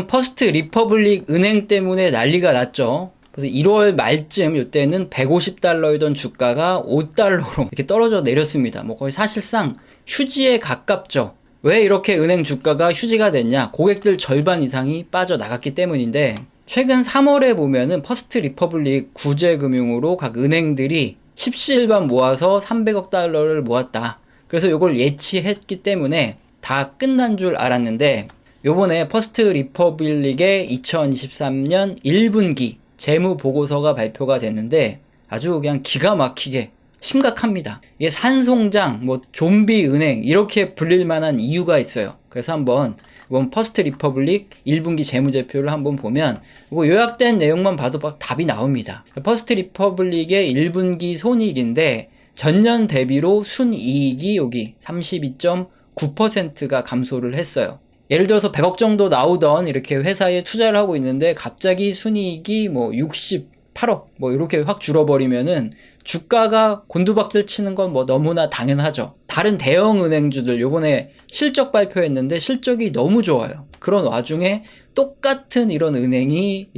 퍼스트 리퍼블릭 은행 때문에 난리가 났죠. 그래서 1월 말쯤 이때는 150달러이던 주가가 5달러로 이렇게 떨어져 내렸습니다. 뭐 거의 사실상 휴지에 가깝죠. 왜 이렇게 은행 주가가 휴지가 됐냐? 고객들 절반 이상이 빠져나갔기 때문인데, 최근 3월에 보면은 퍼스트 리퍼블릭 구제금융으로 각 은행들이 십시일반 모아서 300억 달러를 모았다. 그래서 이걸 예치했기 때문에 다 끝난 줄 알았는데, 요번에 퍼스트 리퍼블릭의 2023년 1분기 재무 보고서가 발표가 됐는데 아주 그냥 기가 막히게 심각합니다. 이게 산송장, 뭐 좀비 은행 이렇게 불릴 만한 이유가 있어요. 그래서 한번 이번 퍼스트 리퍼블릭 1분기 재무제표를 한번 보면 이거 요약된 내용만 봐도 막 답이 나옵니다. 퍼스트 리퍼블릭의 1분기 손익인데 전년 대비로 순이익이 여기 32.9%가 감소를 했어요. 예를 들어서 100억 정도 나오던 이렇게 회사에 투자를 하고 있는데 갑자기 순이익이 뭐 68억 뭐 이렇게 확 줄어버리면은 주가가 곤두박질 치는 건 뭐 너무나 당연하죠. 다른 대형 은행주들 요번에 실적 발표했는데 실적이 너무 좋아요. 그런 와중에 똑같은 이런 은행이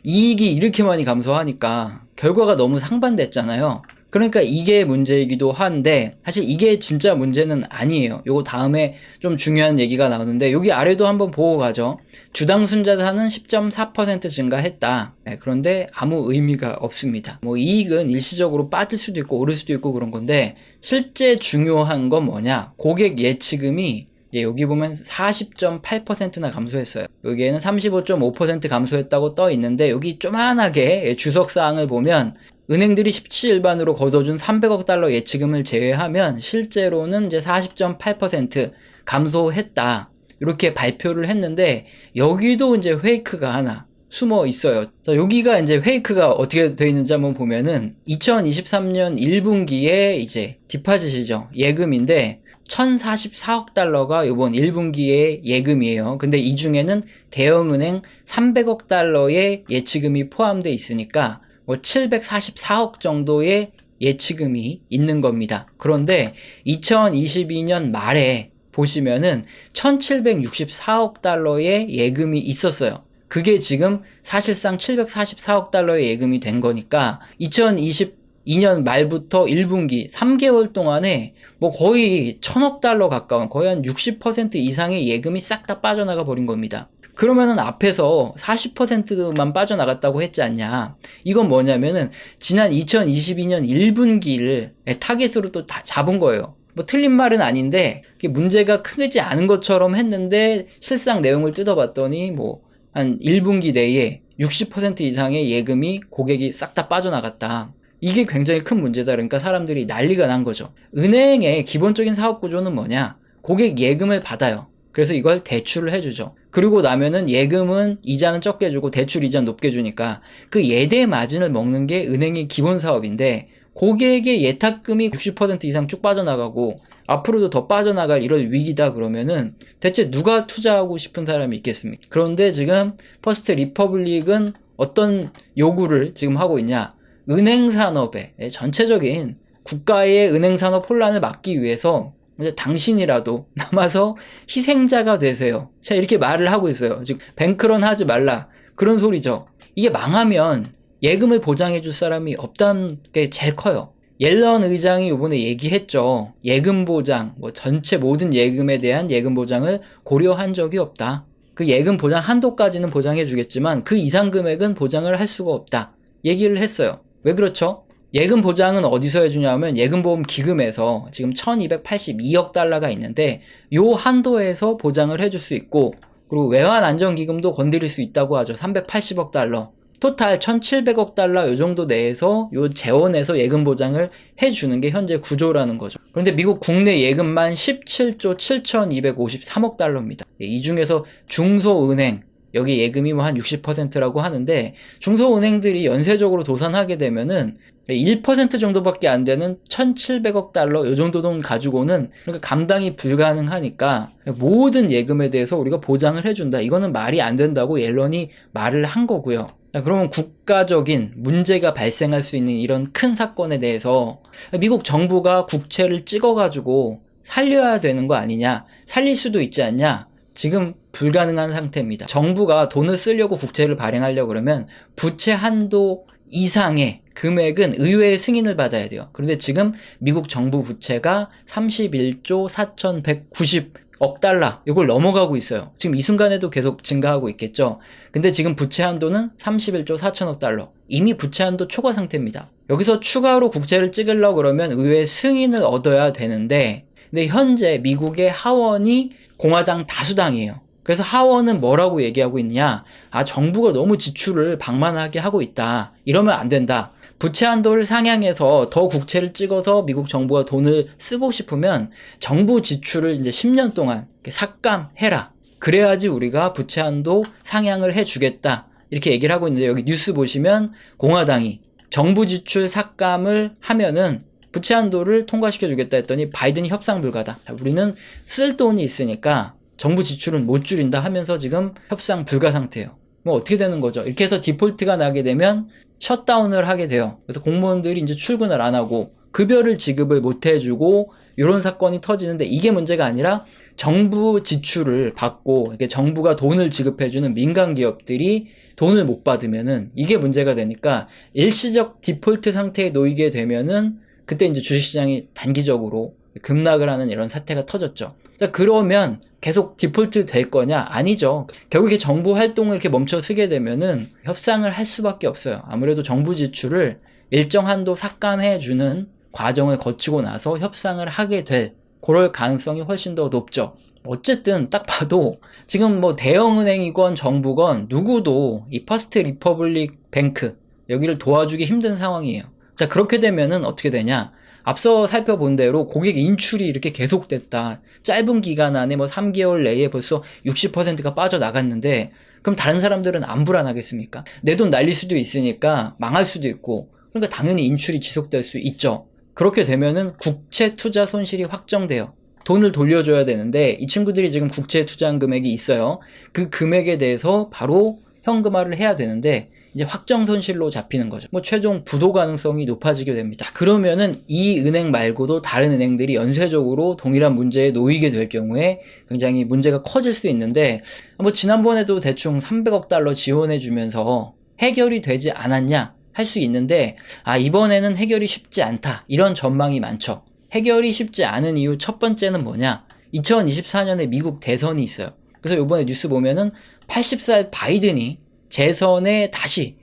이익이 이렇게 많이 감소하니까 결과가 너무 상반됐잖아요. 그러니까 이게 문제이기도 한데 사실 이게 진짜 문제는 아니에요. 요거 다음에 좀 중요한 얘기가 나오는데 여기 아래도 한번 보고 가죠. 주당 순자산은 10.4% 증가했다. 네, 그런데 아무 의미가 없습니다. 뭐 이익은 일시적으로 빠질 수도 있고 오를 수도 있고 그런 건데 실제 중요한 건 뭐냐? 고객 예치금이 여기 보면 40.8%나 감소했어요. 여기에는 35.5% 감소했다고 떠 있는데 여기 조만하게 주석사항을 보면 은행들이 십시일반으로 걷어준 300억 달러 예치금을 제외하면 실제로는 이제 40.8% 감소했다. 이렇게 발표를 했는데 여기도 이제 페이크가 하나 숨어 있어요. 자, 여기가 이제 페이크가 어떻게 되어 있는지 한번 보면은 2023년 1분기에 이제 디파짓이죠. 예금인데 1044억 달러가 이번 1분기의 예금이에요. 근데 이 중에는 대형은행 300억 달러의 예치금이 포함되어 있으니까 뭐 744억 정도의 예치금이 있는 겁니다. 그런데 2022년 말에 보시면은 1764억 달러의 예금이 있었어요. 그게 지금 사실상 744억 달러의 예금이 된 거니까 2022년 말부터 1분기 3개월 동안에 뭐 거의 1000억 달러 가까운 거의 한 60% 이상의 예금이 싹 다 빠져나가 버린 겁니다. 그러면은 앞에서 40%만 빠져나갔다고 했지 않냐. 이건 뭐냐면은 지난 2022년 1분기를 타깃으로 또 다 잡은 거예요. 뭐 틀린 말은 아닌데 문제가 크지 않은 것처럼 했는데 실상 내용을 뜯어봤더니 뭐 한 1분기 내에 60% 이상의 예금이 고객이 싹 다 빠져나갔다. 이게 굉장히 큰 문제다. 그러니까 사람들이 난리가 난 거죠. 은행의 기본적인 사업 구조는 뭐냐? 고객 예금을 받아요. 그래서 이걸 대출을 해주죠. 그리고 나면은 예금은 이자는 적게 주고 대출 이자는 높게 주니까 그 예대 마진을 먹는 게 은행의 기본 사업인데 고객의 예탁금이 60% 이상 쭉 빠져나가고 앞으로도 더 빠져나갈 이런 위기다 그러면은 대체 누가 투자하고 싶은 사람이 있겠습니까? 그런데 지금 퍼스트 리퍼블릭은 어떤 요구를 지금 하고 있냐? 은행 산업의 전체적인 국가의 은행 산업 혼란을 막기 위해서 이제 당신이라도 남아서 희생자가 되세요. 자, 이렇게 말을 하고 있어요. 즉 뱅크런 하지 말라 그런 소리죠. 이게 망하면 예금을 보장해 줄 사람이 없다는 게 제일 커요. 옐런 의장이 이번에 얘기했죠. 예금 보장, 뭐 전체 모든 예금에 대한 예금 보장을 고려한 적이 없다. 그 예금 보장 한도까지는 보장해 주겠지만 그 이상 금액은 보장을 할 수가 없다. 얘기를 했어요. 왜 그렇죠? 예금 보장은 어디서 해주냐면 예금보험 기금에서 지금 1282억 달러가 있는데 요 한도에서 보장을 해줄 수 있고 그리고 외환안전기금도 건드릴 수 있다고 하죠. 380억 달러. 토탈 1700억 달러 요 정도 내에서 요 재원에서 예금 보장을 해주는 게 현재 구조라는 거죠. 그런데 미국 국내 예금만 17조 7253억 달러입니다. 이 중에서 중소은행 여기 예금이 뭐 한 60%라고 하는데 중소은행들이 연쇄적으로 도산하게 되면은 1% 정도밖에 안 되는 1700억 달러 요 정도 돈 가지고는 그러니까 감당이 불가능하니까 모든 예금에 대해서 우리가 보장을 해준다. 이거는 말이 안 된다고 옐런이 말을 한 거고요. 그러면 국가적인 문제가 발생할 수 있는 이런 큰 사건에 대해서 미국 정부가 국채를 찍어가지고 살려야 되는 거 아니냐, 살릴 수도 있지 않냐, 지금 불가능한 상태입니다. 정부가 돈을 쓰려고 국채를 발행하려고 그러면 부채 한도 이상의 금액은 의회의 승인을 받아야 돼요. 그런데 지금 미국 정부 부채가 31조 4,190억 달러 이걸 넘어가고 있어요. 지금 이 순간에도 계속 증가하고 있겠죠. 근데 지금 부채 한도는 31조 4천억 달러. 이미 부채 한도 초과 상태입니다. 여기서 추가로 국채를 찍으려고 그러면 의회의 승인을 얻어야 되는데, 근데 현재 미국의 하원이 공화당 다수당이에요. 그래서 하원은 뭐라고 얘기하고 있냐? 정부가 너무 지출을 방만하게 하고 있다. 이러면 안 된다. 부채 한도를 상향해서 더 국채를 찍어서 미국 정부가 돈을 쓰고 싶으면 정부 지출을 이제 10년 동안 삭감해라. 그래야지 우리가 부채 한도 상향을 해주겠다. 이렇게 얘기를 하고 있는데, 여기 뉴스 보시면 공화당이 정부 지출 삭감을 하면은 부채 한도를 통과시켜 주겠다 했더니 바이든이 협상 불가다. 우리는 쓸 돈이 있으니까 정부 지출은 못 줄인다 하면서 지금 협상 불가 상태예요. 뭐 어떻게 되는 거죠? 이렇게 해서 디폴트가 나게 되면 셧다운을 하게 돼요. 그래서 공무원들이 이제 출근을 안 하고 급여를 지급을 못 해주고 이런 사건이 터지는데, 이게 문제가 아니라 정부 지출을 받고 이렇게 정부가 돈을 지급해주는 민간 기업들이 돈을 못 받으면은 이게 문제가 되니까 일시적 디폴트 상태에 놓이게 되면은 그때 이제 주식시장이 단기적으로 급락을 하는 이런 사태가 터졌죠. 자, 그러면 계속 디폴트 될 거냐? 아니죠. 결국에 정부 활동을 이렇게 멈춰 서게 되면은 협상을 할 수밖에 없어요. 아무래도 정부 지출을 일정 한도 삭감해주는 과정을 거치고 나서 협상을 하게 될 그럴 가능성이 훨씬 더 높죠. 어쨌든 딱 봐도 지금 뭐 대형은행이건 정부건 누구도 이 퍼스트 리퍼블릭 뱅크 여기를 도와주기 힘든 상황이에요. 자, 그렇게 되면은 어떻게 되냐? 앞서 살펴본 대로 고객 인출이 이렇게 계속됐다. 짧은 기간 안에 뭐 3개월 내에 벌써 60%가 빠져나갔는데, 그럼 다른 사람들은 안 불안하겠습니까? 내 돈 날릴 수도 있으니까 망할 수도 있고, 그러니까 당연히 인출이 지속될 수 있죠. 그렇게 되면은 국채 투자 손실이 확정돼요. 돈을 돌려줘야 되는데 이 친구들이 지금 국채에 투자한 금액이 있어요. 그 금액에 대해서 바로 현금화를 해야 되는데 이제 확정 손실로 잡히는 거죠. 뭐 최종 부도 가능성이 높아지게 됩니다. 그러면은 이 은행 말고도 다른 은행들이 연쇄적으로 동일한 문제에 놓이게 될 경우에 굉장히 문제가 커질 수 있는데, 뭐 지난번에도 대충 300억 달러 지원해 주면서 해결이 되지 않았냐 할 수 있는데, 이번에는 해결이 쉽지 않다. 이런 전망이 많죠. 해결이 쉽지 않은 이유 첫 번째는 뭐냐? 2024년에 미국 대선이 있어요. 그래서 이번에 뉴스 보면은 80살 바이든이 재선에 다시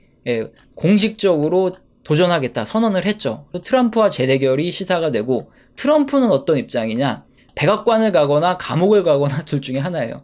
공식적으로 도전하겠다 선언을 했죠. 트럼프와 재대결이 시사가 되고, 트럼프는 어떤 입장이냐? 백악관을 가거나 감옥을 가거나 둘 중에 하나예요.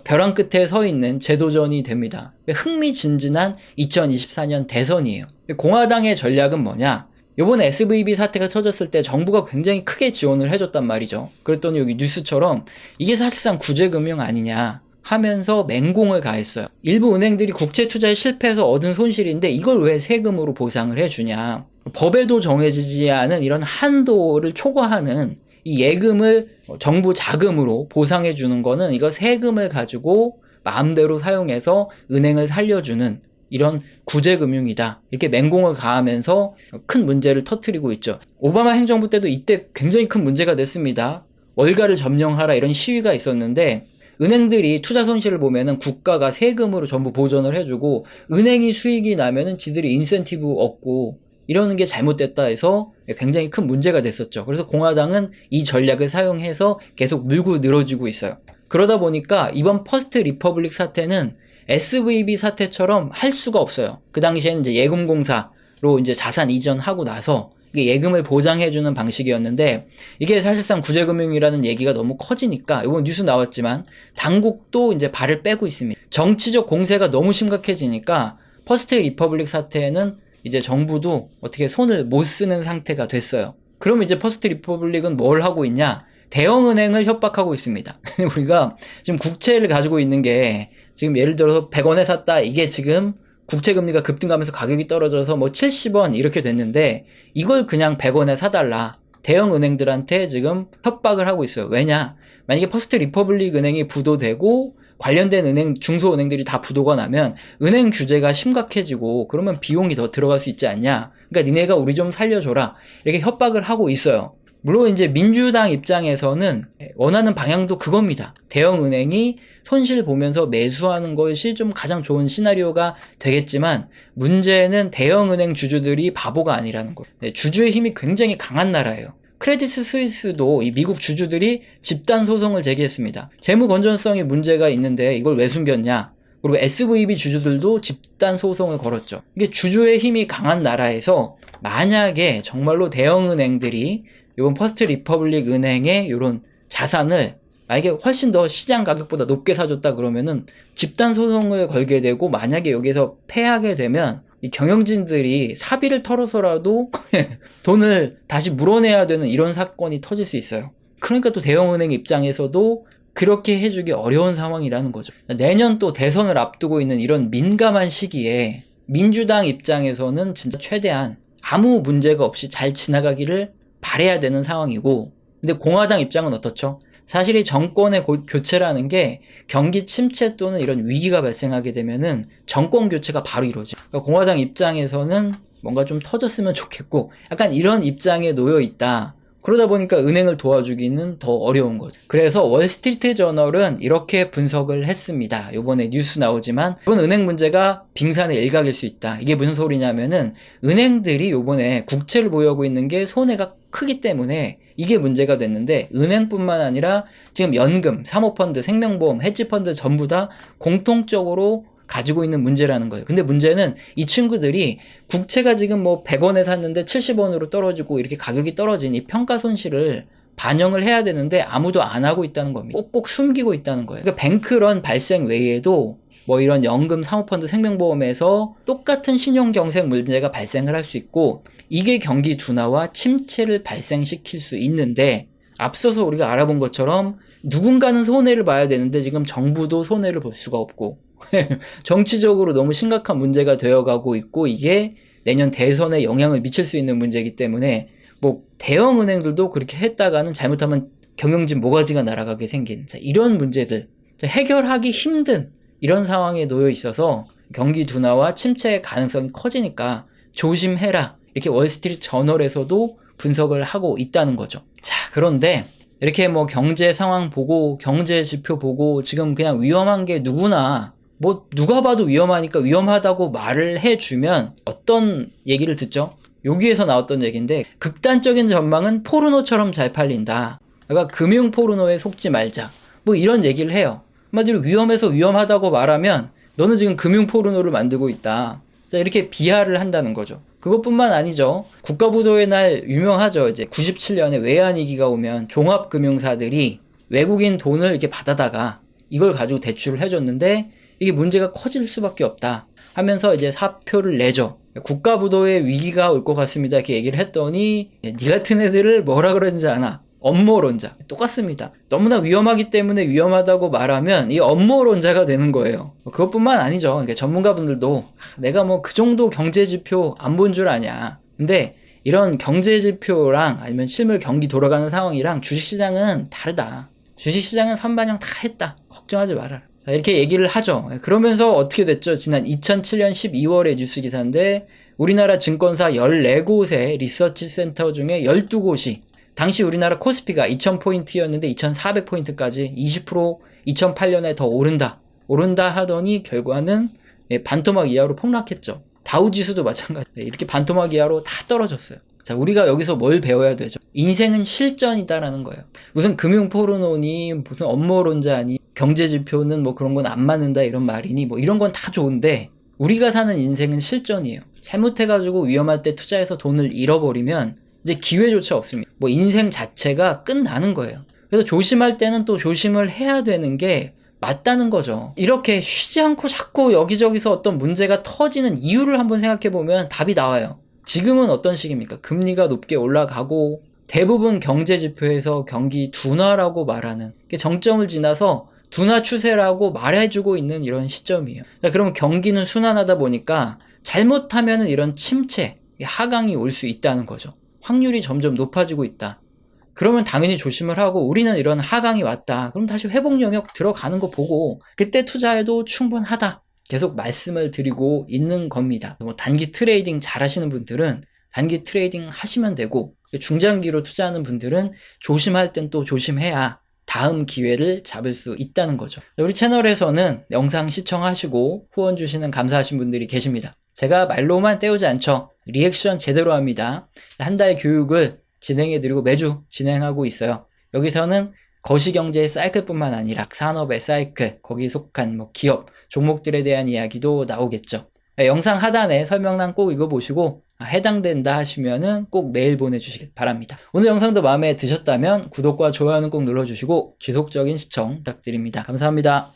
벼랑 끝에 서 있는 재도전이 됩니다. 흥미진진한 2024년 대선이에요. 공화당의 전략은 뭐냐? 이번에 SVB 사태가 터졌을 때 정부가 굉장히 크게 지원을 해줬단 말이죠. 그랬더니 여기 뉴스처럼 이게 사실상 구제금융 아니냐 하면서 맹공을 가했어요. 일부 은행들이 국채 투자에 실패해서 얻은 손실인데 이걸 왜 세금으로 보상을 해주냐. 법에도 정해지지 않은 이런 한도를 초과하는 이 예금을 정부 자금으로 보상해 주는 거는 이거 세금을 가지고 마음대로 사용해서 은행을 살려주는 이런 구제금융이다. 이렇게 맹공을 가하면서 큰 문제를 터뜨리고 있죠. 오바마 행정부 때도 이때 굉장히 큰 문제가 됐습니다. 월가를 점령하라 이런 시위가 있었는데, 은행들이 투자 손실을 보면은 국가가 세금으로 전부 보전을 해주고 은행이 수익이 나면은 지들이 인센티브 얻고 이러는 게 잘못됐다 해서 굉장히 큰 문제가 됐었죠. 그래서 공화당은 이 전략을 사용해서 계속 물고 늘어지고 있어요. 그러다 보니까 이번 퍼스트 리퍼블릭 사태는 SVB 사태처럼 할 수가 없어요. 그 당시에는 이제 예금공사로 이제 자산 이전하고 나서 이게 예금을 보장해주는 방식이었는데, 이게 사실상 구제금융이라는 얘기가 너무 커지니까 이번 뉴스 나왔지만 당국도 이제 발을 빼고 있습니다. 정치적 공세가 너무 심각해지니까 퍼스트 리퍼블릭 사태에는 이제 정부도 어떻게 손을 못 쓰는 상태가 됐어요. 그럼 이제 퍼스트 리퍼블릭은 뭘 하고 있냐? 대형은행을 협박하고 있습니다. 우리가 지금 국채를 가지고 있는 게 지금 예를 들어서 100원에 샀다. 이게 지금 국채금리가 급등하면서 가격이 떨어져서 뭐 70원 이렇게 됐는데 이걸 그냥 100원에 사달라. 대형은행들한테 지금 협박을 하고 있어요. 왜냐? 만약에 퍼스트 리퍼블릭 은행이 부도되고 관련된 은행, 중소은행들이 다 부도가 나면 은행 규제가 심각해지고 그러면 비용이 더 들어갈 수 있지 않냐. 그러니까 니네가 우리 좀 살려줘라. 이렇게 협박을 하고 있어요. 물론 이제 민주당 입장에서는 원하는 방향도 그겁니다. 대형은행이 손실 보면서 매수하는 것이 좀 가장 좋은 시나리오가 되겠지만, 문제는 대형은행 주주들이 바보가 아니라는 거예요. 주주의 힘이 굉장히 강한 나라예요. 크레디트 스위스도 이 미국 주주들이 집단 소송을 제기했습니다. 재무 건전성이 문제가 있는데 이걸 왜 숨겼냐? 그리고 SVB 주주들도 집단 소송을 걸었죠. 이게 주주의 힘이 강한 나라에서 만약에 정말로 대형은행들이 이번 퍼스트 리퍼블릭 은행의 이런 자산을 만약에 훨씬 더 시장 가격보다 높게 사줬다 그러면은 집단 소송을 걸게 되고, 만약에 여기서 패하게 되면 이 경영진들이 사비를 털어서라도 돈을 다시 물어내야 되는 이런 사건이 터질 수 있어요. 그러니까 또 대형은행 입장에서도 그렇게 해주기 어려운 상황이라는 거죠. 내년 또 대선을 앞두고 있는 이런 민감한 시기에 민주당 입장에서는 진짜 최대한 아무 문제가 없이 잘 지나가기를 바라야 되는 상황이고, 근데 공화당 입장은 어떻죠? 사실 이 정권의 교체라는 게 경기 침체 또는 이런 위기가 발생하게 되면은 정권 교체가 바로 이루어져요. 그러니까 공화당 입장에서는 뭔가 좀 터졌으면 좋겠고, 약간 이런 입장에 놓여 있다. 그러다 보니까 은행을 도와주기는 더 어려운 거죠. 그래서 월스트리트 저널은 이렇게 분석을 했습니다. 요번에 뉴스 나오지만 이번 은행 문제가 빙산의 일각일 수 있다. 이게 무슨 소리냐면은, 은행들이 요번에 국채를 보유하고 있는 게 손해가 크기 때문에 이게 문제가 됐는데, 은행뿐만 아니라 지금 연금, 사모펀드, 생명보험, 헤지펀드 전부 다 공통적으로 가지고 있는 문제라는 거예요. 근데 문제는 이 친구들이 국채가 지금 뭐 100원에 샀는데 70원으로 떨어지고 이렇게 가격이 떨어진 이 평가 손실을 반영을 해야 되는데 아무도 안 하고 있다는 겁니다. 꼭꼭 숨기고 있다는 거예요. 그러니까 뱅크런 발생 외에도 뭐 이런 연금, 사모펀드, 생명보험에서 똑같은 신용경색 문제가 발생을 할 수 있고, 이게 경기 둔화와 침체를 발생시킬 수 있는데, 앞서서 우리가 알아본 것처럼 누군가는 손해를 봐야 되는데 지금 정부도 손해를 볼 수가 없고 정치적으로 너무 심각한 문제가 되어가고 있고, 이게 내년 대선에 영향을 미칠 수 있는 문제이기 때문에 뭐 대형 은행들도 그렇게 했다가는 잘못하면 경영진 모가지가 날아가게 생긴 이런 문제들, 해결하기 힘든 이런 상황에 놓여 있어서 경기 둔화와 침체의 가능성이 커지니까 조심해라, 이렇게 월스트리트 저널에서도 분석을 하고 있다는 거죠. 자, 그런데 이렇게 뭐 경제 상황 보고 경제 지표 보고 지금 그냥 위험한 게 누구나, 뭐 누가 봐도 위험하니까 위험하다고 말을 해주면 어떤 얘기를 듣죠? 여기에서 나왔던 얘기인데, 극단적인 전망은 포르노처럼 잘 팔린다. 그러니까 금융 포르노에 속지 말자. 뭐 이런 얘기를 해요. 한마디로 위험해서 위험하다고 말하면 너는 지금 금융 포르노를 만들고 있다. 자, 이렇게 비하를 한다는 거죠. 그것뿐만 아니죠. 국가부도의 날 유명하죠. 이제 97년에 외환위기가 오면 종합금융사들이 외국인 돈을 이렇게 받아다가 이걸 가지고 대출을 해줬는데 이게 문제가 커질 수밖에 없다 하면서 이제 사표를 내죠. 국가부도의 위기가 올 것 같습니다. 이렇게 얘기를 했더니, 니 같은 애들을 뭐라 그러는지 아나? 업무론자. 똑같습니다. 너무나 위험하기 때문에 위험하다고 말하면 이 업무론자가 되는 거예요. 그것뿐만 아니죠. 그러니까 전문가분들도 내가 뭐 그 정도 경제지표 안 본 줄 아냐. 근데 이런 경제지표랑 아니면 실물 경기 돌아가는 상황이랑 주식시장은 다르다. 주식시장은 선반영 다 했다. 걱정하지 말아라. 자, 이렇게 얘기를 하죠. 그러면서 어떻게 됐죠? 지난 2007년 12월의 뉴스 기사인데, 우리나라 증권사 14곳의 리서치 센터 중에 12곳이 당시 우리나라 코스피가 2000포인트였는데 2400포인트까지 20% 2008년에 더 오른다 하더니 결과는 반토막 이하로 폭락했죠. 다우지수도 마찬가지. 이렇게 반토막 이하로 다 떨어졌어요. 자, 우리가 여기서 뭘 배워야 되죠? 인생은 실전이다라는 거예요. 무슨 금융 포르노니, 무슨 업무론자니, 경제지표는 뭐 그런 건 안 맞는다 이런 말이니, 뭐 이런 건 다 좋은데, 우리가 사는 인생은 실전이에요. 잘못해가지고 위험할 때 투자해서 돈을 잃어버리면 이제 기회조차 없습니다. 뭐 인생 자체가 끝나는 거예요. 그래서 조심할 때는 또 조심을 해야 되는 게 맞다는 거죠. 이렇게 쉬지 않고 자꾸 여기저기서 어떤 문제가 터지는 이유를 한번 생각해보면 답이 나와요. 지금은 어떤 시기입니까? 금리가 높게 올라가고 대부분 경제지표에서 경기 둔화라고 말하는, 정점을 지나서 둔화 추세라고 말해주고 있는 이런 시점이에요. 자, 그러면 경기는 순환하다 보니까 잘못하면 이런 침체, 하강이 올 수 있다는 거죠. 확률이 점점 높아지고 있다. 그러면 당연히 조심을 하고, 우리는 이런 하강이 왔다. 그럼 다시 회복 영역 들어가는 거 보고 그때 투자해도 충분하다. 계속 말씀을 드리고 있는 겁니다. 뭐 단기 트레이딩 잘 하시는 분들은 단기 트레이딩 하시면 되고, 중장기로 투자하는 분들은 조심할 땐 또 조심해야 다음 기회를 잡을 수 있다는 거죠. 우리 채널에서는 영상 시청하시고 후원 주시는 감사하신 분들이 계십니다. 제가 말로만 때우지 않죠. 리액션 제대로 합니다. 한 달 교육을 진행해드리고 매주 진행하고 있어요. 여기서는 거시경제의 사이클뿐만 아니라 산업의 사이클, 거기에 속한 기업, 종목들에 대한 이야기도 나오겠죠. 영상 하단에 설명란 꼭 읽어보시고 해당된다 하시면은 꼭 메일 보내주시길 바랍니다. 오늘 영상도 마음에 드셨다면 구독과 좋아요는 꼭 눌러주시고 지속적인 시청 부탁드립니다. 감사합니다.